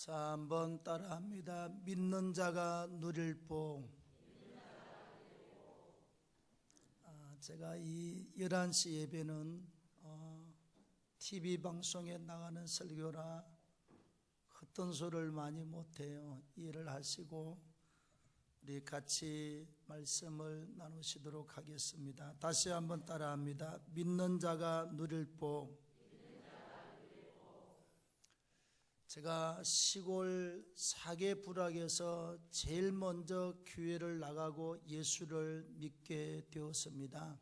자, 한번 따라합니다. 믿는 자가 누릴 복. 제가 이 11시 예배는 TV 방송에 나가는 설교라 헛된 소리를 많이 못해요. 이해를 하시고 우리 같이 말씀을 나누시도록 하겠습니다. 다시 한번 따라합니다. 믿는 자가 누릴 복. 제가 시골 사계부락에서 제일 먼저 교회를 나가고 예수를 믿게 되었습니다.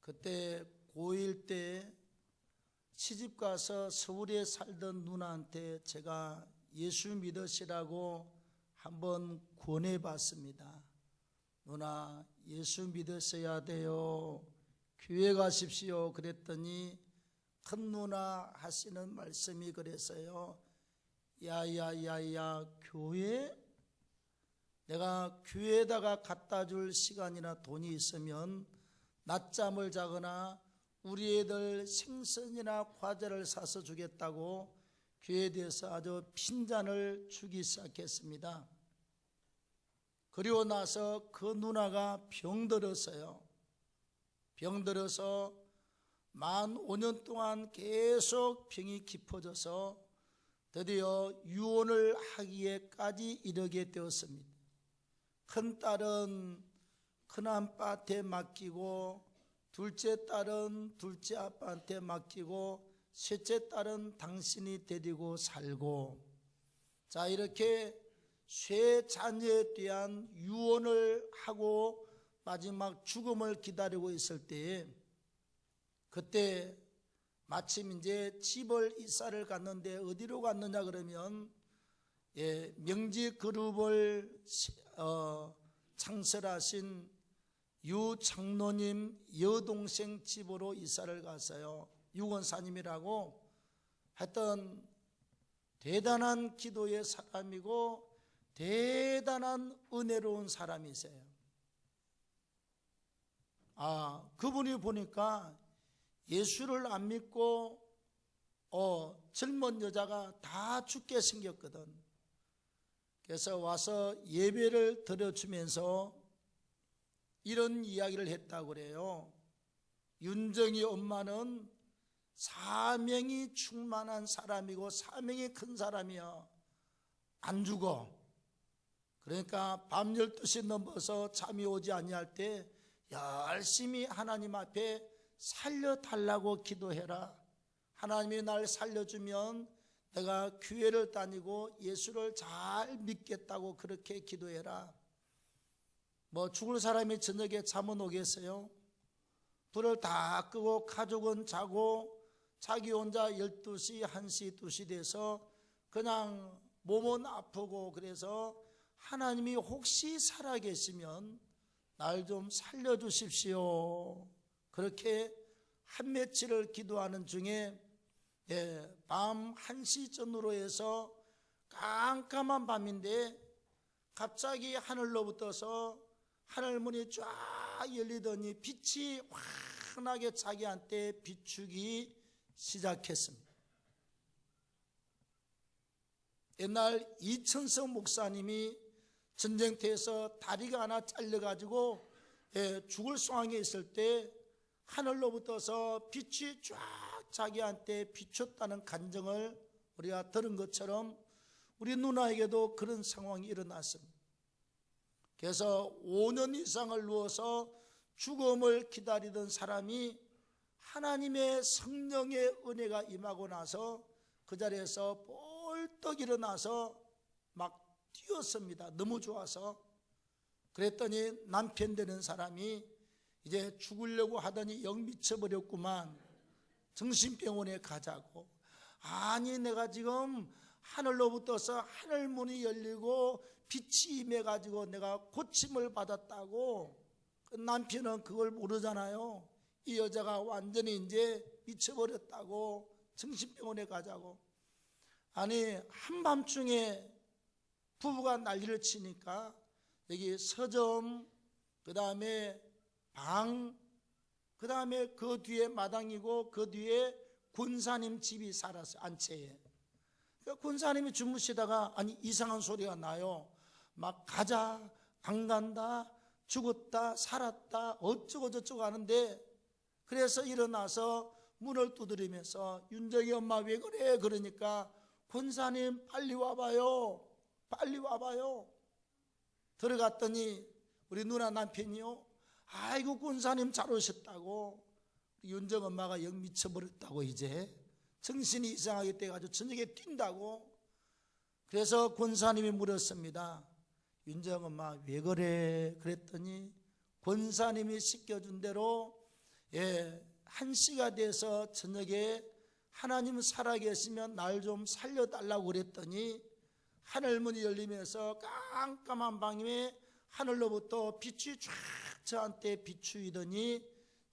그때 고1 때 시집가서 서울에 살던 누나한테 제가 예수 믿으시라고 한번 권해봤습니다. 누나, 예수 믿으셔야 돼요. 교회 가십시오. 그랬더니 큰 누나 하시는 말씀이 그랬어요. 야야야야, 교회? 내가 교회에다가 갖다 줄 시간이나 돈이 있으면 낮잠을 자거나 우리 애들 생선이나 과자를 사서 주겠다고 교회에 대해서 아주 핀잔을 주기 시작했습니다. 그리고 나서 그 누나가 병들었어요. 병들어서 만 5년 동안 계속 병이 깊어져서 드디어 유언을 하기에까지 이르게 되었습니다. 큰 딸은 큰아빠한테 맡기고, 둘째 딸은 둘째 아빠한테 맡기고, 셋째 딸은 당신이 데리고 살고, 자, 이렇게 세 자녀에 대한 유언을 하고 마지막 죽음을 기다리고 있을 때에 그때 마침 이제 집을 이사를 갔는데 어디로 갔느냐 그러면 명지그룹을 창설하신 유 장로님 여동생 집으로 이사를 갔어요. 유건사님이라고 하여튼 대단한 기도의 사람이고 대단한 은혜로운 사람이세요. 그분이 보니까 예수를 안 믿고 젊은 여자가 다 죽게 생겼거든. 그래서 와서 예배를 드려주면서 이런 이야기를 했다고 그래요. 윤정이 엄마는 사명이 충만한 사람이고 사명이 큰 사람이야. 안 죽어. 그러니까 밤 12시 넘어서 잠이 오지 아니할 때 열심히 하나님 앞에 살려달라고 기도해라. 하나님이 날 살려주면 내가 교회를 다니고 예수를 잘 믿겠다고 그렇게 기도해라. 죽을 사람이 저녁에 잠은 오겠어요? 불을 다 끄고 가족은 자고 자기 혼자 12시, 1시, 2시 돼서 그냥 몸은 아프고 그래서 하나님이 혹시 살아계시면 날 좀 살려주십시오. 그렇게 한 며칠을 기도하는 중에 밤 1시 전후로 해서 깜깜한 밤인데 갑자기 하늘로부터서 하늘문이 쫙 열리더니 빛이 환하게 자기한테 비추기 시작했습니다. 옛날 이천성 목사님이 전쟁터에서 다리가 하나 잘려가지고 죽을 상황에 있을 때 하늘로부터서 빛이 쫙 자기한테 비췄다는 간증을 우리가 들은 것처럼 우리 누나에게도 그런 상황이 일어났습니다. 그래서 5년 이상을 누워서 죽음을 기다리던 사람이 하나님의 성령의 은혜가 임하고 나서 그 자리에서 벌떡 일어나서 막 뛰었습니다. 너무 좋아서. 그랬더니 남편 되는 사람이 이제 죽으려고 하더니 영 미쳐버렸구만. 정신병원에 가자고. 아니, 내가 지금 하늘로부터서 하늘문이 열리고 빛이 임해가지고 내가 고침을 받았다고. 남편은 그걸 모르잖아요. 이 여자가 완전히 이제 미쳐버렸다고. 정신병원에 가자고. 아니, 한밤중에 부부가 난리를 치니까 여기 서점, 그 다음에 방, 그 다음에 그 뒤에 마당이고 그 뒤에 권사님 집이 살았어요. 안채에. 그러니까 권사님이 주무시다가 아니 이상한 소리가 나요. 막 가자, 안 간다, 죽었다, 살았다, 어쩌고 저쩌고 하는데, 그래서 일어나서 문을 두드리면서 윤정이 엄마 왜 그래? 그러니까 권사님 빨리 와봐요, 빨리 와봐요. 들어갔더니 우리 누나 남편이요, 아이고 권사님 잘 오셨다고. 윤정 엄마가 영 미쳐버렸다고, 이제 정신이 이상하게 돼가지고 저녁에 뛴다고. 그래서 권사님이 물었습니다. 윤정 엄마 왜 그래? 그랬더니 권사님이 시켜준 대로 1시가 돼서 저녁에 하나님 살아계시면 날 좀 살려달라고 그랬더니 하늘문이 열리면서 깜깜한 방에 하늘로부터 빛이 쫙 저한테 비추이더니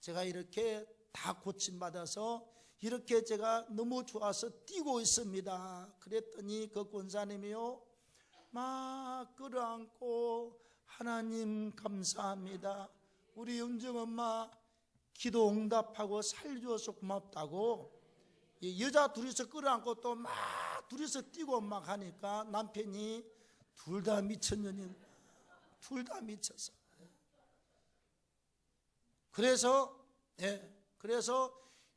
제가 이렇게 다 고침받아서 이렇게 제가 너무 좋아서 뛰고 있습니다. 그랬더니 그 권사님이요, 막 끌어안고 하나님 감사합니다, 우리 윤정 엄마 기도 응답하고 살려줘서 고맙다고. 여자 둘이서 끌어안고 또 막 둘이서 뛰고 막 하니까 남편이 둘 다 미쳤느니 둘 다 미쳐서. 그래서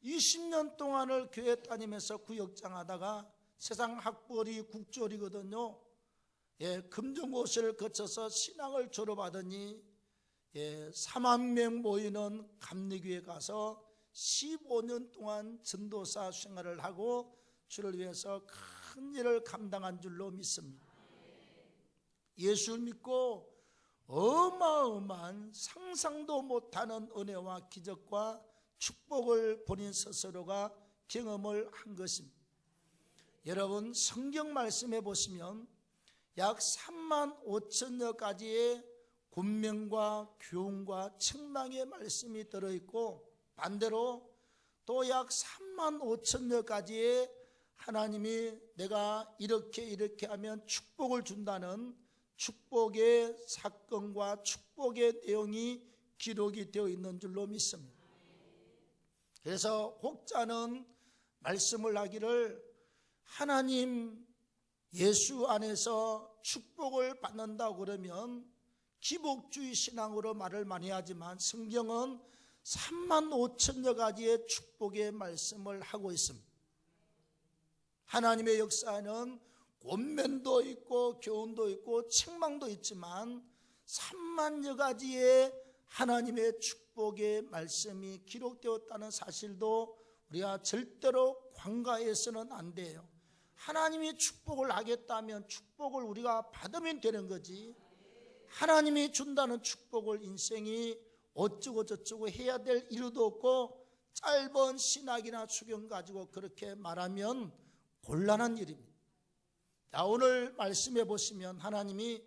20년 동안을 교회 다니면서 구역장 하다가 세상 학벌이 국졸이거든요. 금정고시를 거쳐서 신앙을 졸업하더니 3만 명 모이는 감리교회 가서 15년 동안 전도사 생활을 하고 주를 위해서 큰 일을 감당한 줄로 믿습니다. 예수를 믿고 어마어마한 상상도 못하는 은혜와 기적과 축복을 본인 스스로가 경험을 한 것입니다. 여러분, 성경 말씀해 보시면 약 3만 5천여 가지의 권면과 교훈과 책망의 말씀이 들어있고, 반대로 또 약 3만 5천여 가지의 하나님이 내가 이렇게 하면 축복을 준다는 축복의 사건과 축복의 내용이 기록이 되어 있는 줄로 믿습니다. 그래서 혹자는 말씀을 하기를 하나님 예수 안에서 축복을 받는다고 그러면 기복주의 신앙으로 말을 많이 하지만 성경은 3만 5천여 가지의 축복의 말씀을 하고 있습니다. 하나님의 역사에는 권면도 있고 교훈도 있고 책망도 있지만 3만여 가지의 하나님의 축복의 말씀이 기록되었다는 사실도 우리가 절대로 관가해서는 안 돼요. 하나님이 축복을 하겠다면 축복을 우리가 받으면 되는 거지, 하나님이 준다는 축복을 인생이 어쩌고 저쩌고 해야 될 이유도 없고 짧은 신학이나 수경 가지고 그렇게 말하면 곤란한 일입니다. 자, 오늘 말씀해 보시면 하나님이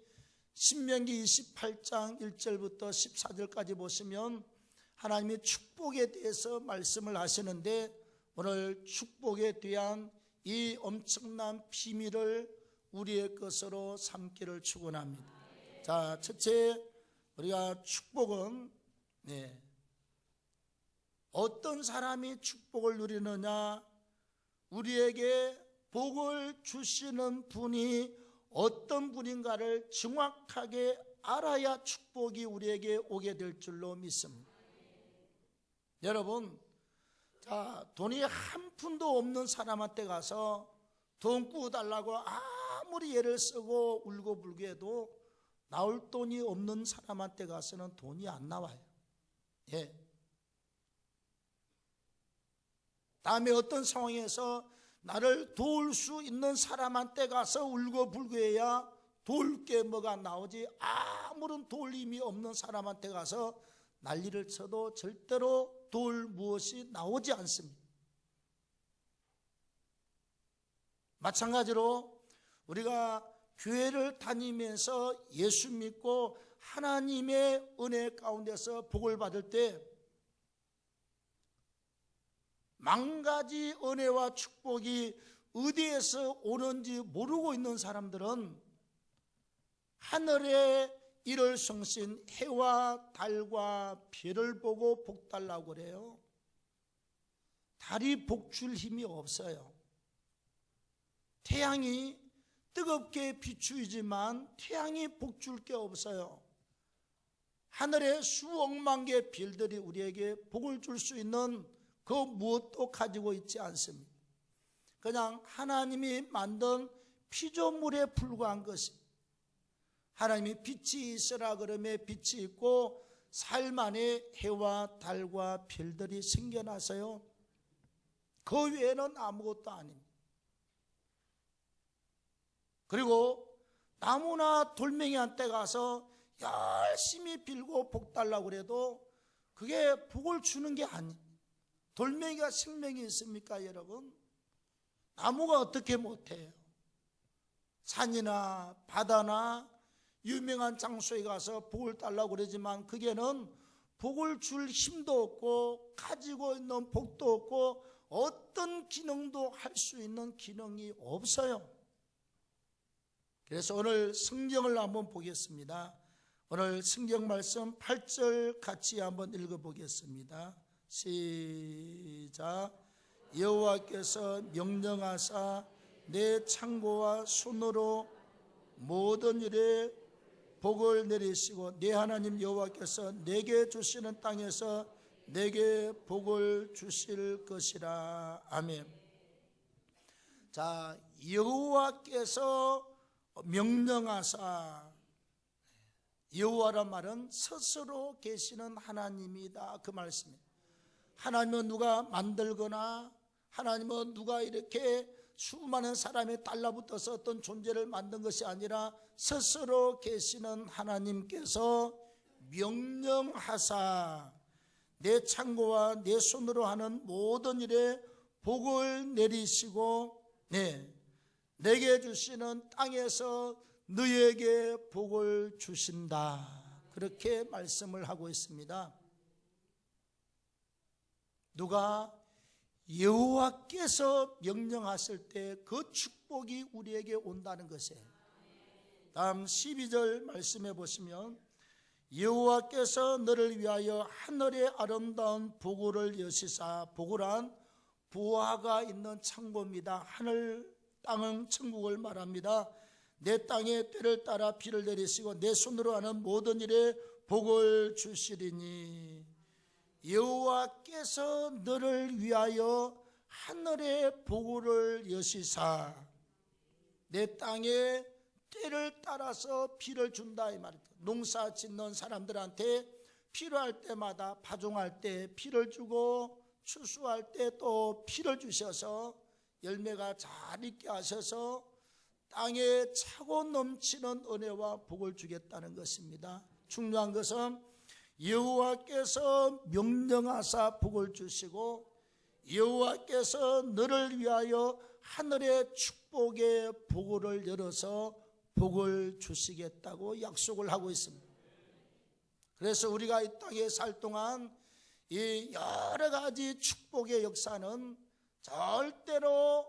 신명기 28장 1절부터 14절까지 보시면 하나님이 축복에 대해서 말씀을 하시는데, 오늘 축복에 대한 이 엄청난 비밀을 우리의 것으로 삼기를 축원합니다. 자, 첫째, 우리가 축복은 어떤 사람이 축복을 누리느냐, 우리에게 복을 주시는 분이 어떤 분인가를 정확하게 알아야 축복이 우리에게 오게 될 줄로 믿습니다. 여러분, 자, 돈이 한 푼도 없는 사람한테 가서 돈 꾸어달라고 아무리 애를 쓰고 울고불고 해도 나올 돈이 없는 사람한테 가서는 돈이 안 나와요. 다음에 어떤 상황에서 나를 도울 수 있는 사람한테 가서 울고불고 해야 도울 게 뭐가 나오지, 아무런 도울 힘이 없는 사람한테 가서 난리를 쳐도 절대로 도울 무엇이 나오지 않습니다. 마찬가지로 우리가 교회를 다니면서 예수 믿고 하나님의 은혜 가운데서 복을 받을 때 만 가지 은혜와 축복이 어디에서 오는지 모르고 있는 사람들은 하늘에 일월 성신 해와 달과 별을 보고 복 달라고 그래요. 달이 복 줄 힘이 없어요. 태양이 뜨겁게 비추이지만 태양이 복 줄 게 없어요. 하늘에 수억만 개의 별들이 우리에게 복을 줄 수 있는 그 무엇도 가지고 있지 않습니다. 그냥 하나님이 만든 피조물에 불과한 것입니다. 하나님이 빛이 있으라 그러면 빛이 있고 삶 안에 해와 달과 별들이 생겨나서요, 그 외에는 아무것도 아닙니다. 그리고 나무나 돌멩이한테 가서 열심히 빌고 복 달라고 그래도 그게 복을 주는 게 아니에요. 돌멩이가 생명이 있습니까, 여러분? 나무가 어떻게 못해요? 산이나 바다나 유명한 장소에 가서 복을 달라고 그러지만 그게는 복을 줄 힘도 없고 가지고 있는 복도 없고 어떤 기능도 할 수 있는 기능이 없어요. 그래서 오늘 성경을 한번 보겠습니다. 오늘 성경 말씀 8절 같이 한번 읽어보겠습니다. 시작. 여호와께서 명령하사 내 창고와 손으로 모든 일에 복을 내리시고 내 하나님 여호와께서 내게 주시는 땅에서 내게 복을 주실 것이라. 아멘. 자, 여호와께서 명령하사, 여호와란 말은 스스로 계시는 하나님이다, 그 말씀이에요. 하나님은 누가 만들거나 하나님은 누가 이렇게 수많은 사람이 달라붙어서 어떤 존재를 만든 것이 아니라 스스로 계시는 하나님께서 명령하사 내 창고와 내 손으로 하는 모든 일에 복을 내리시고 내게 주시는 땅에서 너에게 복을 주신다, 그렇게 말씀을 하고 있습니다. 누가 여호와께서 명령하실 때 그 축복이 우리에게 온다는 것이에요. 다음 12절 말씀해 보시면 여호와께서 너를 위하여 하늘의 아름다운 보고를 여시사, 보고란 부하가 있는 창고입니다. 하늘 땅은 천국을 말합니다. 내 땅에 때를 따라 비를 내리시고 내 손으로 하는 모든 일에 복을 주시리니, 여호와께서 너를 위하여 하늘의 보고를 여시사 내 땅에 때를 따라서 비를 준다, 이 말입니다. 농사 짓는 사람들한테 필요할 때마다 파종할 때 비를 주고 추수할 때 또 비를 주셔서 열매가 잘 있게 하셔서 땅에 차고 넘치는 은혜와 복을 주겠다는 것입니다. 중요한 것은 여호와께서 명령하사 복을 주시고 여호와께서 너를 위하여 하늘의 축복의 보고를 열어서 복을 주시겠다고 약속을 하고 있습니다. 그래서 우리가 이 땅에 살 동안 이 여러 가지 축복의 역사는 절대로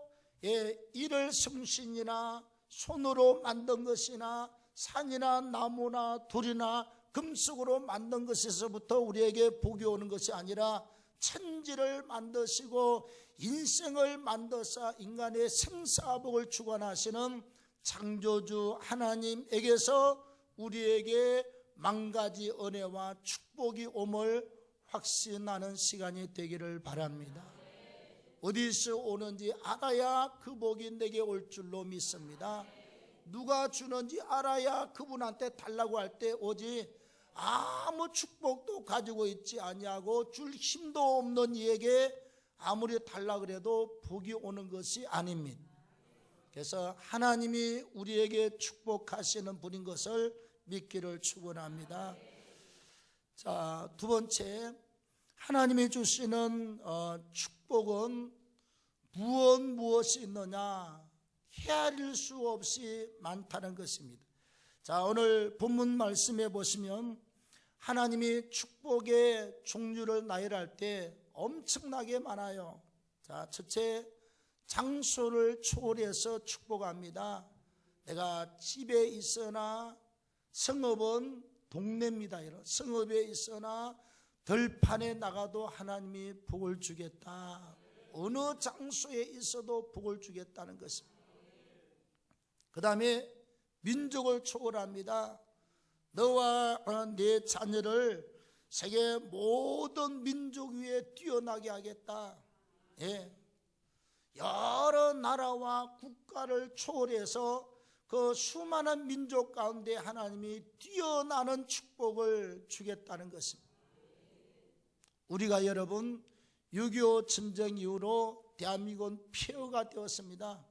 일을 성신이나 손으로 만든 것이나 산이나 나무나 돌이나 금속으로 만든 것에서부터 우리에게 복이 오는 것이 아니라 천지를 만드시고 인생을 만드사 인간의 생사복을 주관하시는 창조주 하나님에게서 우리에게 만 가지 은혜와 축복이 옴을 확신하는 시간이 되기를 바랍니다. 어디서 오는지 알아야 그 복이 내게 올 줄로 믿습니다. 누가 주는지 알아야 그분한테 달라고 할 때 오지, 아무 축복도 가지고 있지 아니하고 줄 힘도 없는 이에게 아무리 달라 그래도 복이 오는 것이 아닙니다. 그래서 하나님이 우리에게 축복하시는 분인 것을 믿기를 축원합니다. 자, 두 번째, 하나님이 주시는 축복은 무엇이 있느냐, 헤아릴 수 없이 많다는 것입니다. 자, 오늘 본문 말씀해 보시면 하나님이 축복의 종류를 나열할 때 엄청나게 많아요. 자, 첫째, 장소를 초월해서 축복합니다. 내가 집에 있으나, 성읍은 동네입니다. 성읍에 있으나 들판에 나가도 하나님이 복을 주겠다. 어느 장소에 있어도 복을 주겠다는 것입니다. 그 다음에 민족을 초월합니다. 너와 내 자녀를 세계 모든 민족 위에 뛰어나게 하겠다. 예. 여러 나라와 국가를 초월해서 그 수많은 민족 가운데 하나님이 뛰어나는 축복을 주겠다는 것입니다. 우리가 여러분 6.25 전쟁 이후로 대한민국은 폐허가 되었습니다.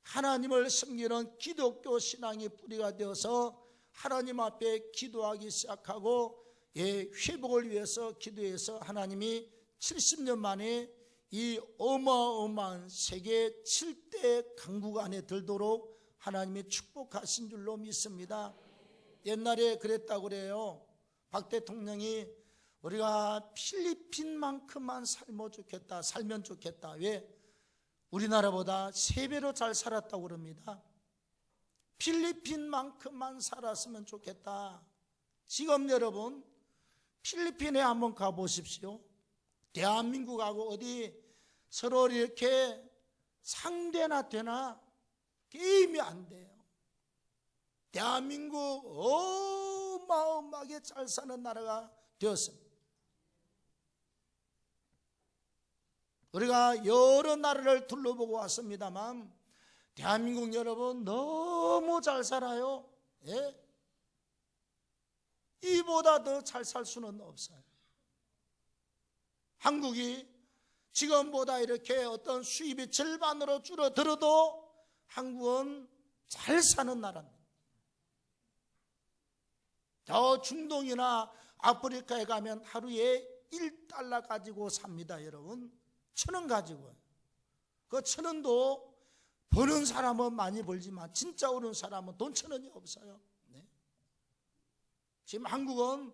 하나님을 섬기는 기독교 신앙이 뿌리가 되어서 하나님 앞에 기도하기 시작하고 회복을 위해서 기도해서 하나님이 70년 만에 이 어마어마한 세계 7대 강국 안에 들도록 하나님이 축복하신 줄로 믿습니다. 옛날에 그랬다고 그래요. 박 대통령이 우리가 필리핀만큼만 살면 좋겠다. 왜? 우리나라보다 3배로 잘 살았다고 그럽니다. 필리핀만큼만 살았으면 좋겠다. 지금 여러분 필리핀에 한번 가보십시오. 대한민국하고 어디 서로 이렇게 상대나 되나 게임이 안 돼요. 대한민국 어마어마하게 잘 사는 나라가 되었습니다. 우리가 여러 나라를 둘러보고 왔습니다만 대한민국 여러분 너무 잘 살아요. 예? 이보다 더 잘 살 수는 없어요. 한국이 지금보다 이렇게 어떤 수입이 절반으로 줄어들어도 한국은 잘 사는 나라입니다. 저 중동이나 아프리카에 가면 하루에 1달러 가지고 삽니다. 여러분 1,000원 가지고요. 그 1,000원도 버는 사람은 많이 벌지만 진짜 오는 사람은 돈 1,000원이 없어요. 네. 지금 한국은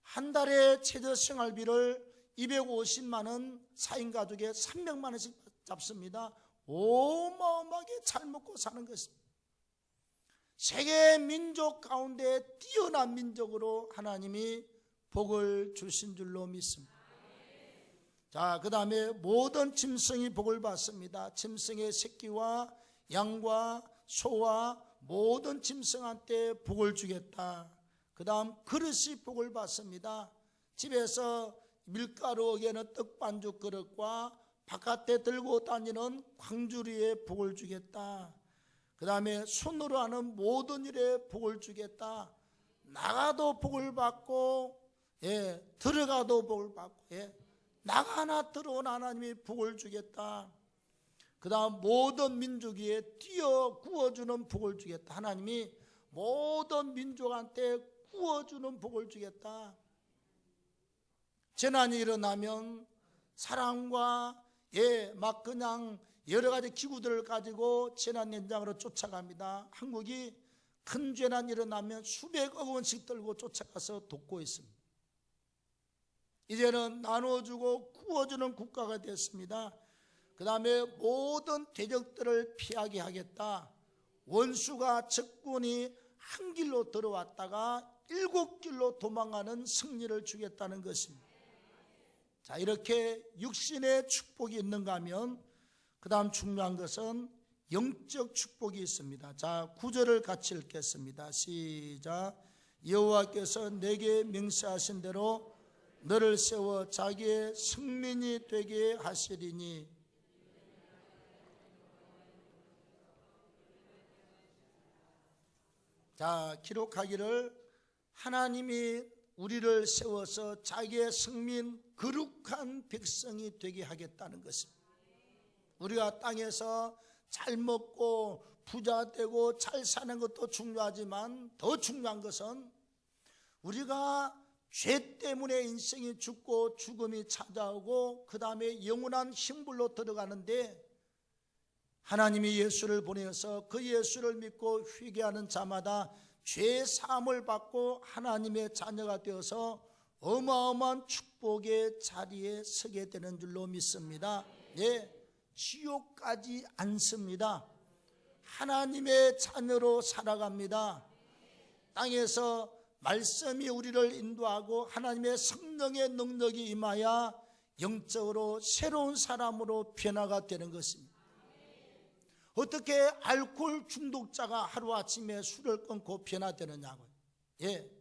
한 달에 최저 생활비를 250만 원, 4인 가족에 300만 원씩 잡습니다. 어마어마하게 잘 먹고 사는 것입니다. 세계 민족 가운데 뛰어난 민족으로 하나님이 복을 주신 줄로 믿습니다. 자, 그 다음에 모든 짐승이 복을 받습니다. 짐승의 새끼와 양과 소와 모든 짐승한테 복을 주겠다. 그 다음 그릇이 복을 받습니다. 집에서 밀가루 어기는 떡반죽 그릇과 바깥에 들고 다니는 광주리에 복을 주겠다. 그 다음에 손으로 하는 모든 일에 복을 주겠다. 나가도 복을 받고 들어가도 복을 받고 나가나 들어오나 하나님이 복을 주겠다. 그 다음 모든 민족 위에 뛰어 구워주는 복을 주겠다. 하나님이 모든 민족한테 구워주는 복을 주겠다. 재난이 일어나면 사람과 막 그냥 여러 가지 기구들을 가지고 재난 현장으로 쫓아갑니다. 한국이 큰 재난이 일어나면 수백억 원씩 들고 쫓아가서 돕고 있습니다. 이제는 나눠주고 구워주는 국가가 됐습니다. 그 다음에 모든 대적들을 피하게 하겠다. 원수가 적군이 한 길로 들어왔다가 7길로 도망가는 승리를 주겠다는 것입니다. 자, 이렇게 육신의 축복이 있는가 하면 그 다음 중요한 것은 영적 축복이 있습니다. 자, 9절을 같이 읽겠습니다. 시작. 여호와께서 내게 명세하신 대로 너를 세워 자기의 승민이 되게 하시리니 자, 기록하기를 하나님이 우리를 세워서 자기의 승민 거룩한 백성이 되게 하겠다는 것입니다. 우리가 땅에서 잘 먹고 부자 되고 잘 사는 것도 중요하지만 더 중요한 것은 우리가 죄 때문에 인생이 죽고 죽음이 찾아오고 그 다음에 영원한 형불로 들어가는데 하나님이 예수를 보내서 그 예수를 믿고 회개하는 자마다 죄 사함을 받고 하나님의 자녀가 되어서 어마어마한 축복의 자리에 서게 되는 줄로 믿습니다. 지옥 가지 않습니다. 하나님의 자녀로 살아갑니다. 땅에서 말씀이 우리를 인도하고 하나님의 성령의 능력이 임하여 영적으로 새로운 사람으로 변화가 되는 것입니다. 어떻게 알코올 중독자가 하루아침에 술을 끊고 변화되느냐고요. 예.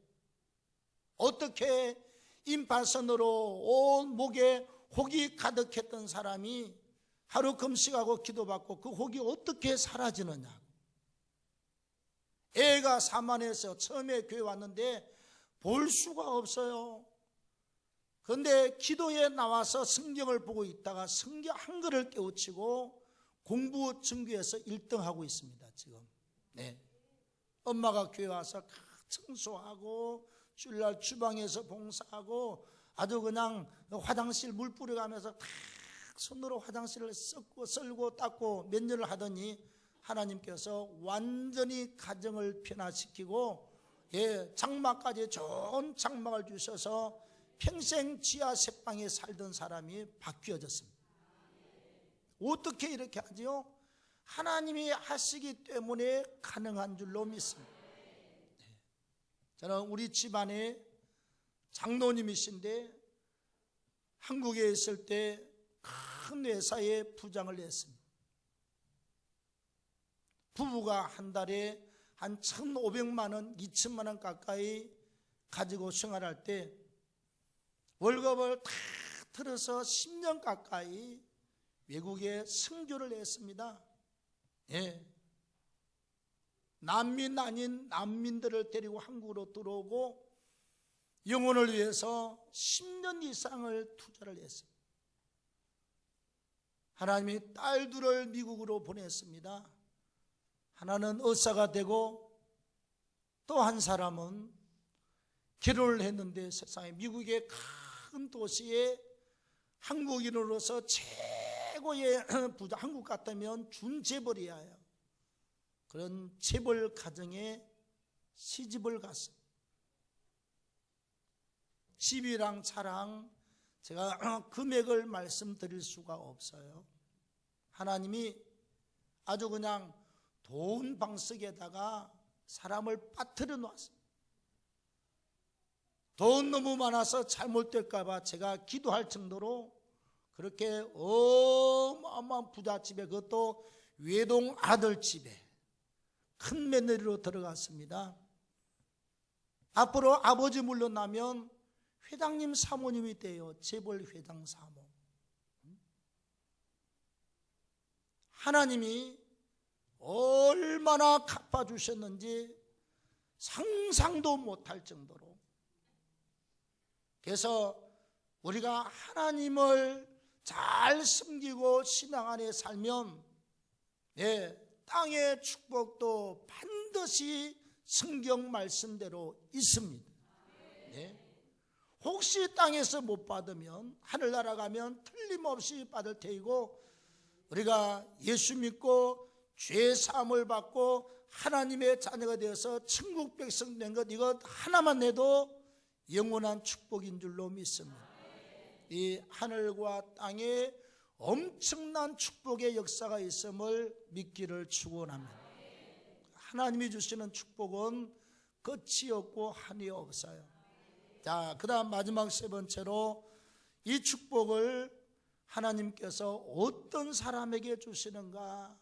어떻게 임파선으로 온 목에 혹이 가득했던 사람이 하루 금식하고 기도받고 그 혹이 어떻게 사라지느냐. 애가 사만해서 처음에 교회 왔는데 볼 수가 없어요. 그런데 기도에 나와서 성경을 보고 있다가 성경 한글을 깨우치고 공부 전교에서 1등하고 있습니다. 지금. 네. 엄마가 교회 와서 청소하고 주일날 주방에서 봉사하고 아주 그냥 화장실 물 뿌려가면서 다 손으로 화장실을 썰고 닦고 몇 년을 하더니 하나님께서 완전히 가정을 변화시키고 장막까지 좋은 장막을 주셔서 평생 지하 색방에 살던 사람이 바뀌어졌습니다. 어떻게 이렇게 하지요? 하나님이 하시기 때문에 가능한 줄로 믿습니다. 저는 우리 집안에 장로님이신데 한국에 있을 때 큰 회사에 부장을 했습니다. 부부가 한 달에 한 1,500만 원, 2천만 원 가까이 가지고 생활할 때 월급을 다 틀어서 10년 가까이 외국에 선교를 했습니다. 예. 난민 아닌 난민들을 데리고 한국으로 들어오고 영혼을 위해서 10년 이상을 투자를 했습니다. 하나님이 딸들을 미국으로 보냈습니다. 하나는 의사가 되고 또 한 사람은 결혼을 했는데 세상에 미국의 큰 도시에 한국인으로서 최고의 부자, 한국 같다면 준재벌이야 해요. 그런 재벌 가정에 시집을 갔습니다. 집이랑 차랑 제가 금액을 말씀드릴 수가 없어요. 하나님이 아주 그냥 돈 방석에다가 사람을 빠뜨려 놓았습니다. 돈 너무 많아서 잘못될까 봐 제가 기도할 정도로 그렇게 어마어마한 부잣집에, 그것도 외동 아들집에 큰 며느리로 들어갔습니다. 앞으로 아버지 물러나면 회장님 사모님이 돼요. 재벌 회장 사모. 하나님이 얼마나 갚아주셨는지 상상도 못할 정도로. 그래서 우리가 하나님을 잘 섬기고 신앙 안에 살면 땅의 축복도 반드시 성경 말씀대로 있습니다. 혹시 땅에서 못 받으면 하늘나라 가면 틀림없이 받을 테이고, 우리가 예수 믿고 죄 사함을 받고 하나님의 자녀가 되어서 천국 백성 된 것, 이것 하나만 해도 영원한 축복인 줄로 믿습니다. 이 하늘과 땅에 엄청난 축복의 역사가 있음을 믿기를 축원합니다. 하나님이 주시는 축복은 끝이 없고 한이 없어요. 자, 그 다음 마지막 세 번째로 이 축복을 하나님께서 어떤 사람에게 주시는가?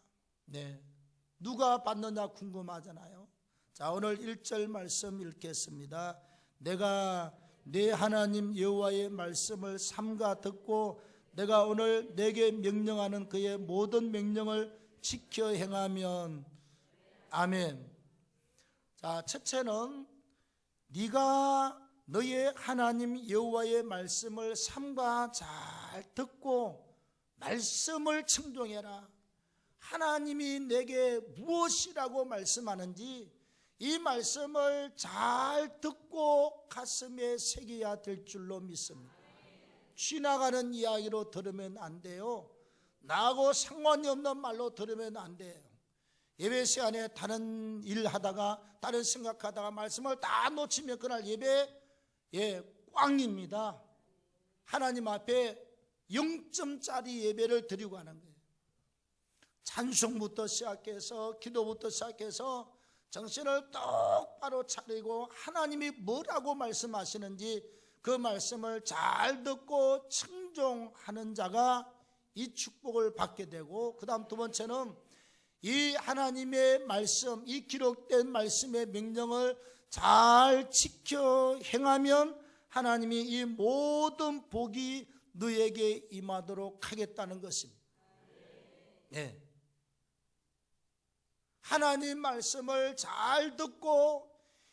누가 받느냐 궁금하잖아요. 자, 오늘 1절 말씀 읽겠습니다. 내가 내 하나님 여호와의 말씀을 삼가 듣고 내가 오늘 내게 명령하는 그의 모든 명령을 지켜 행하면. 아멘. 자, 첫째는 네가 너의 하나님 여호와의 말씀을 삼가 잘 듣고 말씀을 청종해라. 하나님이 내게 무엇이라고 말씀하는지 이 말씀을 잘 듣고 가슴에 새겨야 될 줄로 믿습니다. 지나가는 이야기로 들으면 안 돼요. 나하고 상관이 없는 말로 들으면 안 돼요. 예배 시간에 다른 일 하다가 다른 생각하다가 말씀을 다 놓치면 그날 예배 꽝입니다. 하나님 앞에 0점짜리 예배를 드리고 하는 거예요. 찬송부터 시작해서 기도부터 시작해서 정신을 똑바로 차리고 하나님이 뭐라고 말씀하시는지 그 말씀을 잘 듣고 청종하는 자가 이 축복을 받게 되고, 그 다음 두 번째는 이 하나님의 말씀, 이 기록된 말씀의 명령을 잘 지켜 행하면 하나님이 이 모든 복이 너에게 임하도록 하겠다는 것입니다. 네. 하나님 말씀을 잘 듣고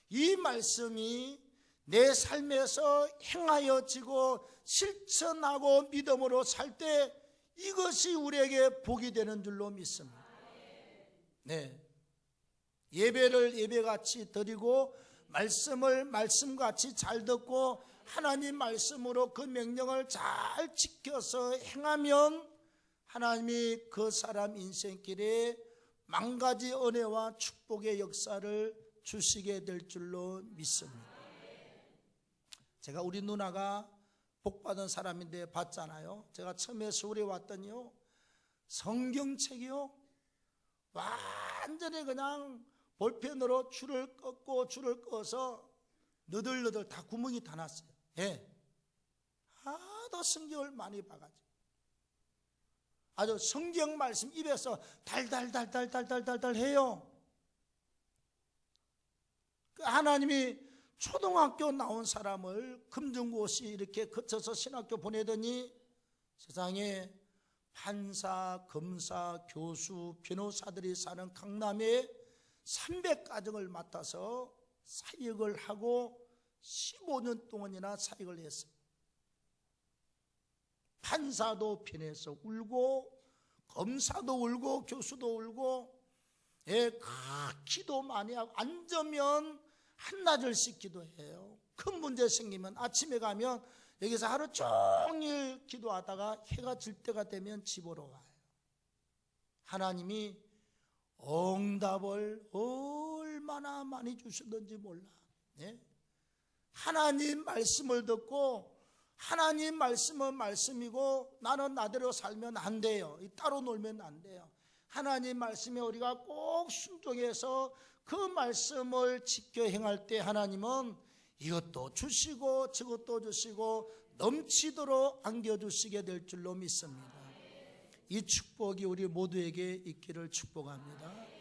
이 말씀이 내 삶에서 행하여지고 실천하고 믿음으로 살 때 이것이 우리에게 복이 되는 줄로 믿습니다. 네. 예배를 예배같이 드리고 말씀을 말씀같이 잘 듣고 하나님 말씀으로 그 명령을 잘 지켜서 행하면 하나님이 그 사람 인생길에 만가지 은혜와 축복의 역사를 주시게 될 줄로 믿습니다. 제가 우리 누나가 복받은 사람인데 봤잖아요. 제가 처음에 서울에 왔더니요, 성경책이요 완전히 그냥 볼펜으로 줄을 꺾고 줄을 꺼서 너덜너덜 다 구멍이 다 났어요. 예. 하도 성경을 많이 봐가지고 아주 성경 말씀 입에서 달달달달달달달 해요. 하나님이 초등학교 나온 사람을 금정고시 이렇게 거쳐서 신학교 보내더니 세상에 판사, 검사, 교수, 변호사들이 사는 강남에 300가정을 맡아서 사역을 하고 15년 동안이나 사역을 했습니다. 판사도 편해서 울고 검사도 울고 교수도 울고, 예, 기도 많이 하고 앉으면 한나절씩 기도해요. 큰 문제 생기면 아침에 가면 여기서 하루 종일 기도하다가 해가 질 때가 되면 집으로 와요. 하나님이 응답을 얼마나 많이 주시던지 몰라. 예? 하나님 말씀을 듣고 하나님 말씀은 말씀이고 나는 나대로 살면 안 돼요. 따로 놀면 안 돼요. 하나님 말씀에 우리가 꼭 순종해서 그 말씀을 지켜 행할 때 하나님은 이것도 주시고 저것도 주시고 넘치도록 안겨주시게 될 줄로 믿습니다. 이 축복이 우리 모두에게 있기를 축복합니다.